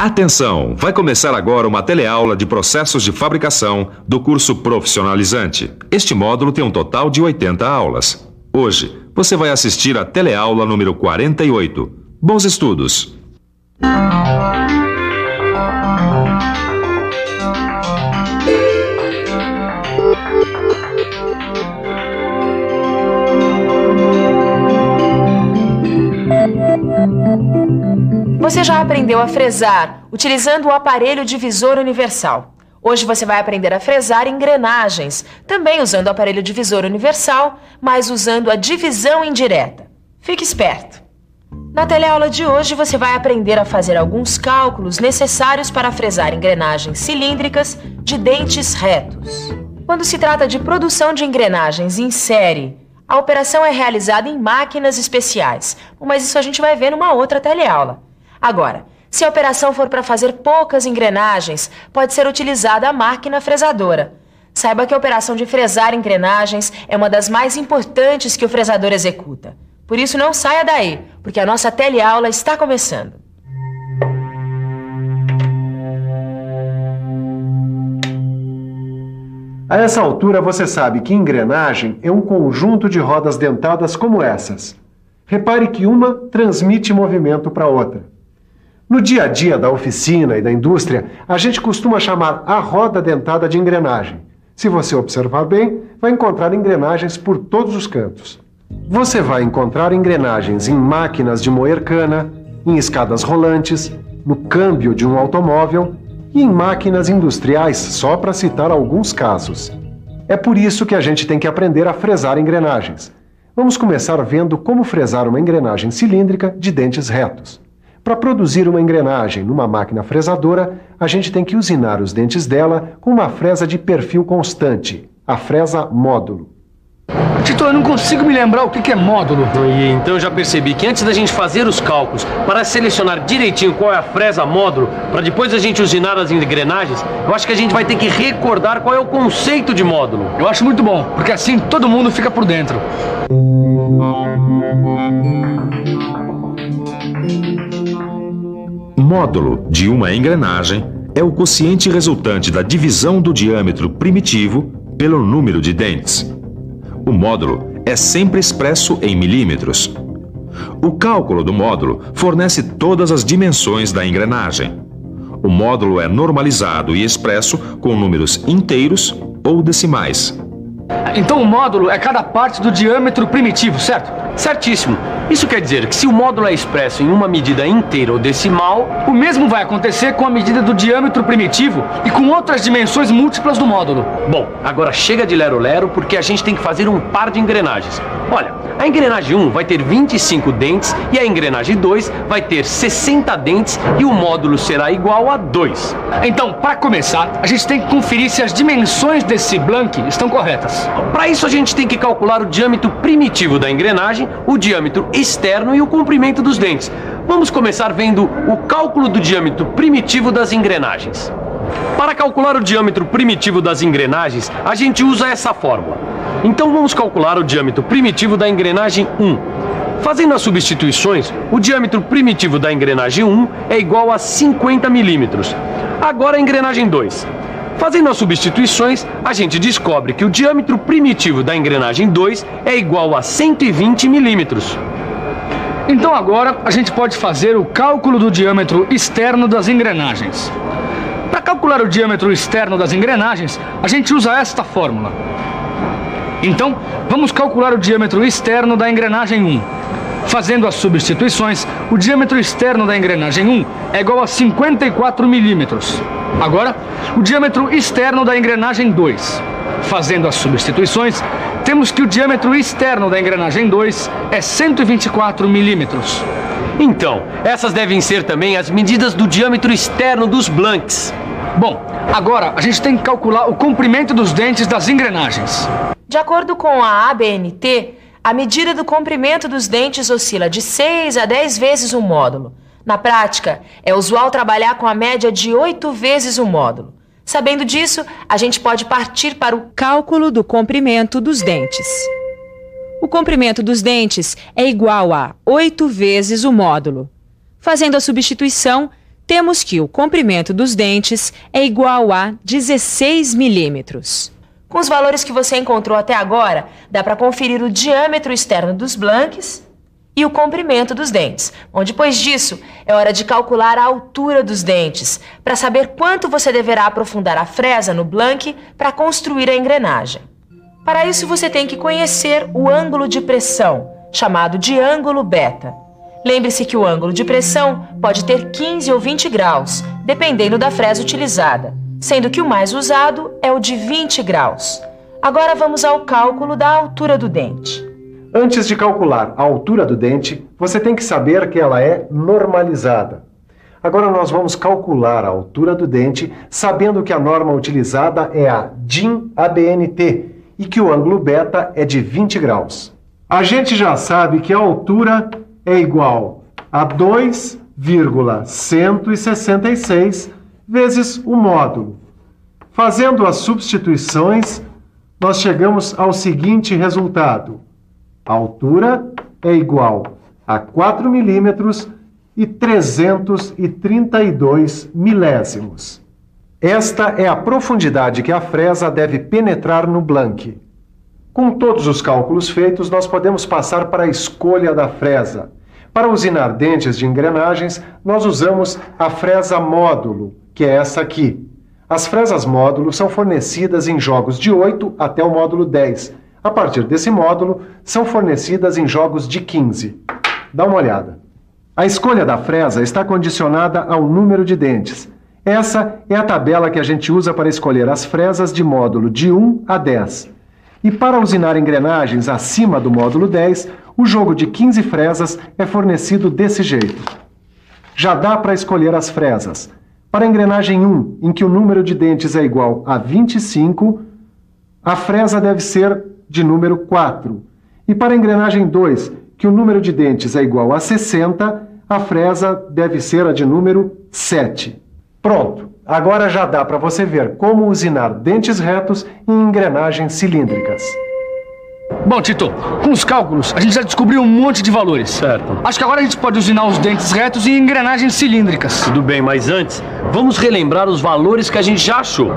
Atenção! Vai começar agora uma teleaula de processos de fabricação do curso profissionalizante. Este módulo tem um total de 80 aulas. Hoje, você vai assistir a teleaula número 48. Bons estudos! Você já aprendeu a fresar utilizando o aparelho divisor universal. Hoje você vai aprender a fresar engrenagens, também usando o aparelho divisor universal, mas usando a divisão indireta. Fique esperto! Na teleaula de hoje você vai aprender a fazer alguns cálculos necessários para fresar engrenagens cilíndricas de dentes retos. Quando se trata de produção de engrenagens em série, a operação é realizada em máquinas especiais, mas isso a gente vai ver numa outra teleaula. Agora, se a operação for para fazer poucas engrenagens, pode ser utilizada a máquina fresadora. Saiba que a operação de fresar engrenagens é uma das mais importantes que o fresador executa. Por isso não saia daí, porque a nossa teleaula está começando. A essa altura você sabe que engrenagem é um conjunto de rodas dentadas como essas. Repare que uma transmite movimento para outra. No dia a dia da oficina e da indústria, a gente costuma chamar a roda dentada de engrenagem. Se você observar bem, vai encontrar engrenagens por todos os cantos. Você vai encontrar engrenagens em máquinas de moer cana, em escadas rolantes, no câmbio de um automóvel e em máquinas industriais, só para citar alguns casos. É por isso que a gente tem que aprender a fresar engrenagens. Vamos começar vendo como fresar uma engrenagem cilíndrica de dentes retos. Para produzir uma engrenagem numa máquina fresadora, a gente tem que usinar os dentes dela com uma fresa de perfil constante, a fresa módulo. Tito, eu não consigo me lembrar o que é módulo. E então eu já percebi que antes da gente fazer os cálculos, para selecionar direitinho qual é a fresa módulo, para depois a gente usinar as engrenagens, eu acho que a gente vai ter que recordar qual é o conceito de módulo. Eu acho muito bom, porque assim todo mundo fica por dentro. Módulo de uma engrenagem é o quociente resultante da divisão do diâmetro primitivo pelo número de dentes. O módulo é sempre expresso em milímetros. O cálculo do módulo fornece todas as dimensões da engrenagem. O módulo é normalizado e expresso com números inteiros ou decimais. Então o módulo é cada parte do diâmetro primitivo, certo? Certíssimo. Isso quer dizer que se o módulo é expresso em uma medida inteira ou decimal, o mesmo vai acontecer com a medida do diâmetro primitivo e com outras dimensões múltiplas do módulo. Bom, agora chega de lero-lero porque a gente tem que fazer um par de engrenagens. Olha, a engrenagem 1 vai ter 25 dentes e a engrenagem 2 vai ter 60 dentes e o módulo será igual a 2. Então, para começar, a gente tem que conferir se as dimensões desse blank estão corretas. Para isso a gente tem que calcular o diâmetro primitivo da engrenagem, o diâmetro externo e o comprimento dos dentes. Vamos começar vendo o cálculo do diâmetro primitivo das engrenagens. Para calcular o diâmetro primitivo das engrenagens, a gente usa essa fórmula. Então vamos calcular o diâmetro primitivo da engrenagem 1. Fazendo as substituições, o diâmetro primitivo da engrenagem 1 é igual a 50 milímetros. Agora a engrenagem 2. Fazendo as substituições, a gente descobre que o diâmetro primitivo da engrenagem 2 é igual a 120 milímetros. Então agora a gente pode fazer o cálculo do diâmetro externo das engrenagens. Para calcular o diâmetro externo das engrenagens, a gente usa esta fórmula. Então, vamos calcular o diâmetro externo da engrenagem 1. Fazendo as substituições, o diâmetro externo da engrenagem 1 é igual a 54 milímetros. Agora, o diâmetro externo da engrenagem 2. Fazendo as substituições, temos que o diâmetro externo da engrenagem 2 é 124 milímetros. Então, essas devem ser também as medidas do diâmetro externo dos blanks. Bom, agora a gente tem que calcular o comprimento dos dentes das engrenagens. De acordo com a ABNT, a medida do comprimento dos dentes oscila de 6 a 10 vezes o módulo. Na prática, é usual trabalhar com a média de 8 vezes o módulo. Sabendo disso, a gente pode partir para o cálculo do comprimento dos dentes. O comprimento dos dentes é igual a 8 vezes o módulo. Fazendo a substituição, temos que o comprimento dos dentes é igual a 16 milímetros. Com os valores que você encontrou até agora, dá para conferir o diâmetro externo dos blanques e o comprimento dos dentes. Bom, depois disso, é hora de calcular a altura dos dentes, para saber quanto você deverá aprofundar a fresa no blanque para construir a engrenagem. Para isso, você tem que conhecer o ângulo de pressão, chamado de ângulo beta. Lembre-se que o ângulo de pressão pode ter 15 ou 20 graus, dependendo da fresa utilizada, sendo que o mais usado é o de 20 graus. Agora vamos ao cálculo da altura do dente. Antes de calcular a altura do dente, você tem que saber que ela é normalizada. Agora nós vamos calcular a altura do dente, sabendo que a norma utilizada é a DIN-ABNT e que o ângulo beta é de 20 graus. A gente já sabe que a altura é igual a 2,166 vezes o módulo. Fazendo as substituições, nós chegamos ao seguinte resultado. A altura é igual a 4 milímetros e 332 milésimos. Esta é a profundidade que a fresa deve penetrar no blanque. Com todos os cálculos feitos, nós podemos passar para a escolha da fresa. Para usinar dentes de engrenagens, nós usamos a fresa módulo, que é essa aqui. As fresas módulo são fornecidas em jogos de 8 até o módulo 10. A partir desse módulo, são fornecidas em jogos de 15. Dá uma olhada. A escolha da fresa está condicionada ao número de dentes. Essa é a tabela que a gente usa para escolher as fresas de módulo de 1 a 10. E para usinar engrenagens acima do módulo 10, o jogo de 15 fresas é fornecido desse jeito. Já dá para escolher as fresas. Para a engrenagem 1, em que o número de dentes é igual a 25, a fresa deve ser de número 4. E para a engrenagem 2, que o número de dentes é igual a 60, a fresa deve ser a de número 7. Pronto! Agora já dá para você ver como usinar dentes retos em engrenagens cilíndricas. Bom, Tito, com os cálculos, a gente já descobriu um monte de valores. Certo. Acho que agora a gente pode usinar os dentes retos em engrenagens cilíndricas. Tudo bem, mas antes, vamos relembrar os valores que a gente já achou.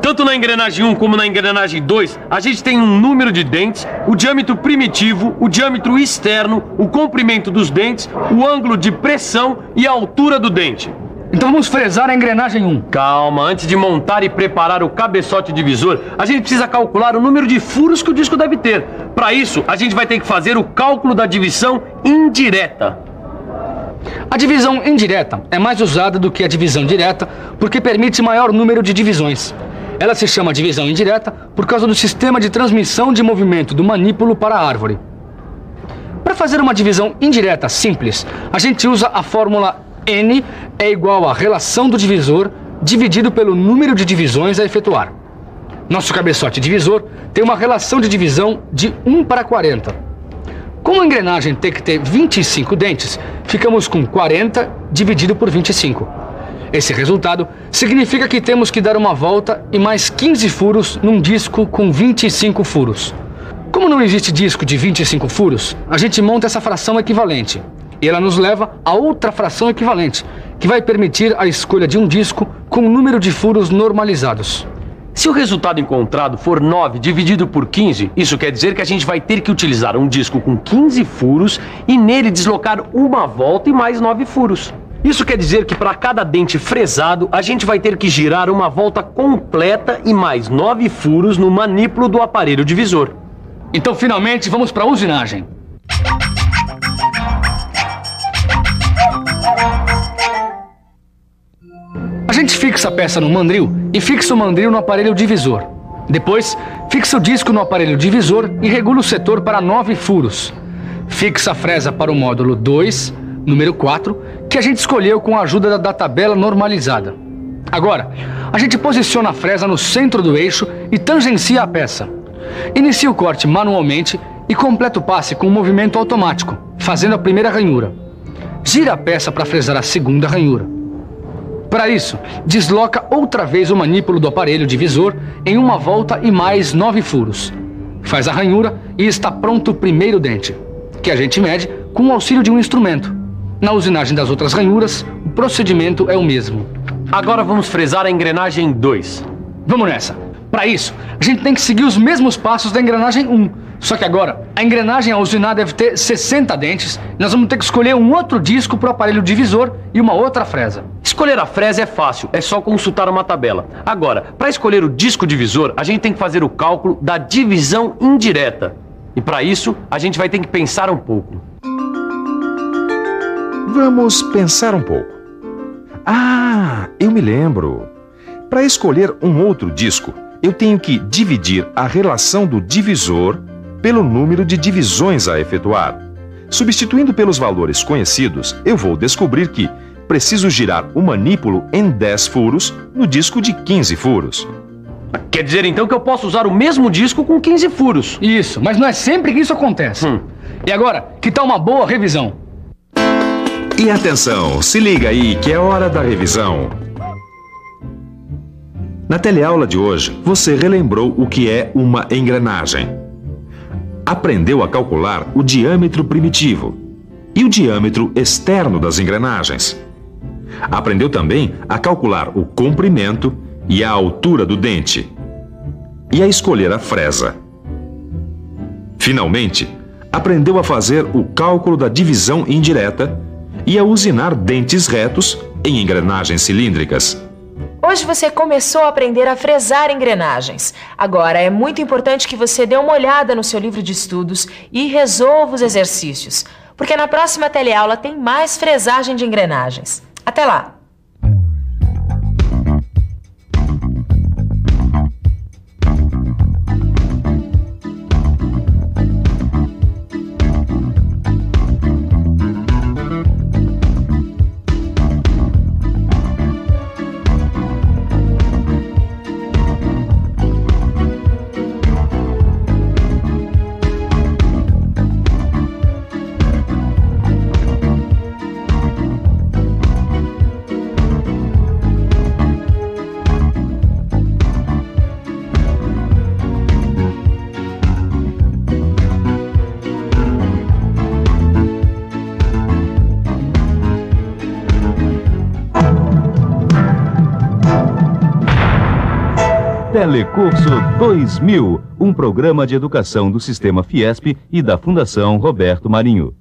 Tanto na engrenagem 1 como na engrenagem 2, a gente tem um número de dentes, o diâmetro primitivo, o diâmetro externo, o comprimento dos dentes, o ângulo de pressão e a altura do dente. Então vamos fresar a engrenagem 1. Calma, antes de montar e preparar o cabeçote divisor, a gente precisa calcular o número de furos que o disco deve ter. Para isso, a gente vai ter que fazer o cálculo da divisão indireta. A divisão indireta é mais usada do que a divisão direta porque permite maior número de divisões. Ela se chama divisão indireta por causa do sistema de transmissão de movimento do manípulo para a árvore. Para fazer uma divisão indireta simples, a gente usa a fórmula N é igual à relação do divisor dividido pelo número de divisões a efetuar. Nosso cabeçote divisor tem uma relação de divisão de 1 para 40. Como a engrenagem tem que ter 25 dentes, ficamos com 40 dividido por 25. Esse resultado significa que temos que dar uma volta e mais 15 furos num disco com 25 furos. Como não existe disco de 25 furos, a gente monta essa fração equivalente. E ela nos leva a outra fração equivalente, que vai permitir a escolha de um disco com um número de furos normalizados. Se o resultado encontrado for 9 dividido por 15, isso quer dizer que a gente vai ter que utilizar um disco com 15 furos e nele deslocar uma volta e mais 9 furos. Isso quer dizer que para cada dente fresado, a gente vai ter que girar uma volta completa e mais 9 furos no manípulo do aparelho divisor. Então, finalmente, vamos para a usinagem. A gente fixa a peça no mandril e fixa o mandril no aparelho divisor. Depois, fixa o disco no aparelho divisor e regula o setor para 9 furos. Fixa a fresa para o módulo 2, número 4, que a gente escolheu com a ajuda da tabela normalizada. Agora, a gente posiciona a fresa no centro do eixo e tangencia a peça. Inicia o corte manualmente e completa o passe com um movimento automático, fazendo a primeira ranhura. Gira a peça para fresar a segunda ranhura. Para isso, desloca outra vez o manípulo do aparelho divisor em uma volta e mais 9 furos. Faz a ranhura e está pronto o primeiro dente, que a gente mede com o auxílio de um instrumento. Na usinagem das outras ranhuras, o procedimento é o mesmo. Agora vamos fresar a engrenagem 2. Vamos nessa. Para isso, a gente tem que seguir os mesmos passos da engrenagem 1. Só que agora, a engrenagem a usinar deve ter 60 dentes e nós vamos ter que escolher um outro disco para o aparelho divisor e uma outra fresa. Escolher a fresa é fácil, é só consultar uma tabela. Agora, para escolher o disco divisor, a gente tem que fazer o cálculo da divisão indireta. E para isso, a gente vai ter que pensar um pouco. Vamos pensar um pouco. Ah, eu me lembro. Para escolher um outro disco, eu tenho que dividir a relação do divisor pelo número de divisões a efetuar. Substituindo pelos valores conhecidos, eu vou descobrir que preciso girar o manípulo em 10 furos no disco de 15 furos. Quer dizer então que eu posso usar o mesmo disco com 15 furos? Isso, mas não é sempre que isso acontece. E agora, que tal uma boa revisão? E atenção, se liga aí que é hora da revisão. Na teleaula de hoje, você relembrou o que é uma engrenagem. Aprendeu a calcular o diâmetro primitivo e o diâmetro externo das engrenagens. Aprendeu também a calcular o comprimento e a altura do dente e a escolher a fresa. Finalmente, aprendeu a fazer o cálculo da divisão indireta e a usinar dentes retos em engrenagens cilíndricas. Hoje você começou a aprender a fresar engrenagens. Agora é muito importante que você dê uma olhada no seu livro de estudos e resolva os exercícios, porque na próxima teleaula tem mais fresagem de engrenagens. Até lá! Telecurso 2000, um programa de educação do Sistema Fiesp e da Fundação Roberto Marinho.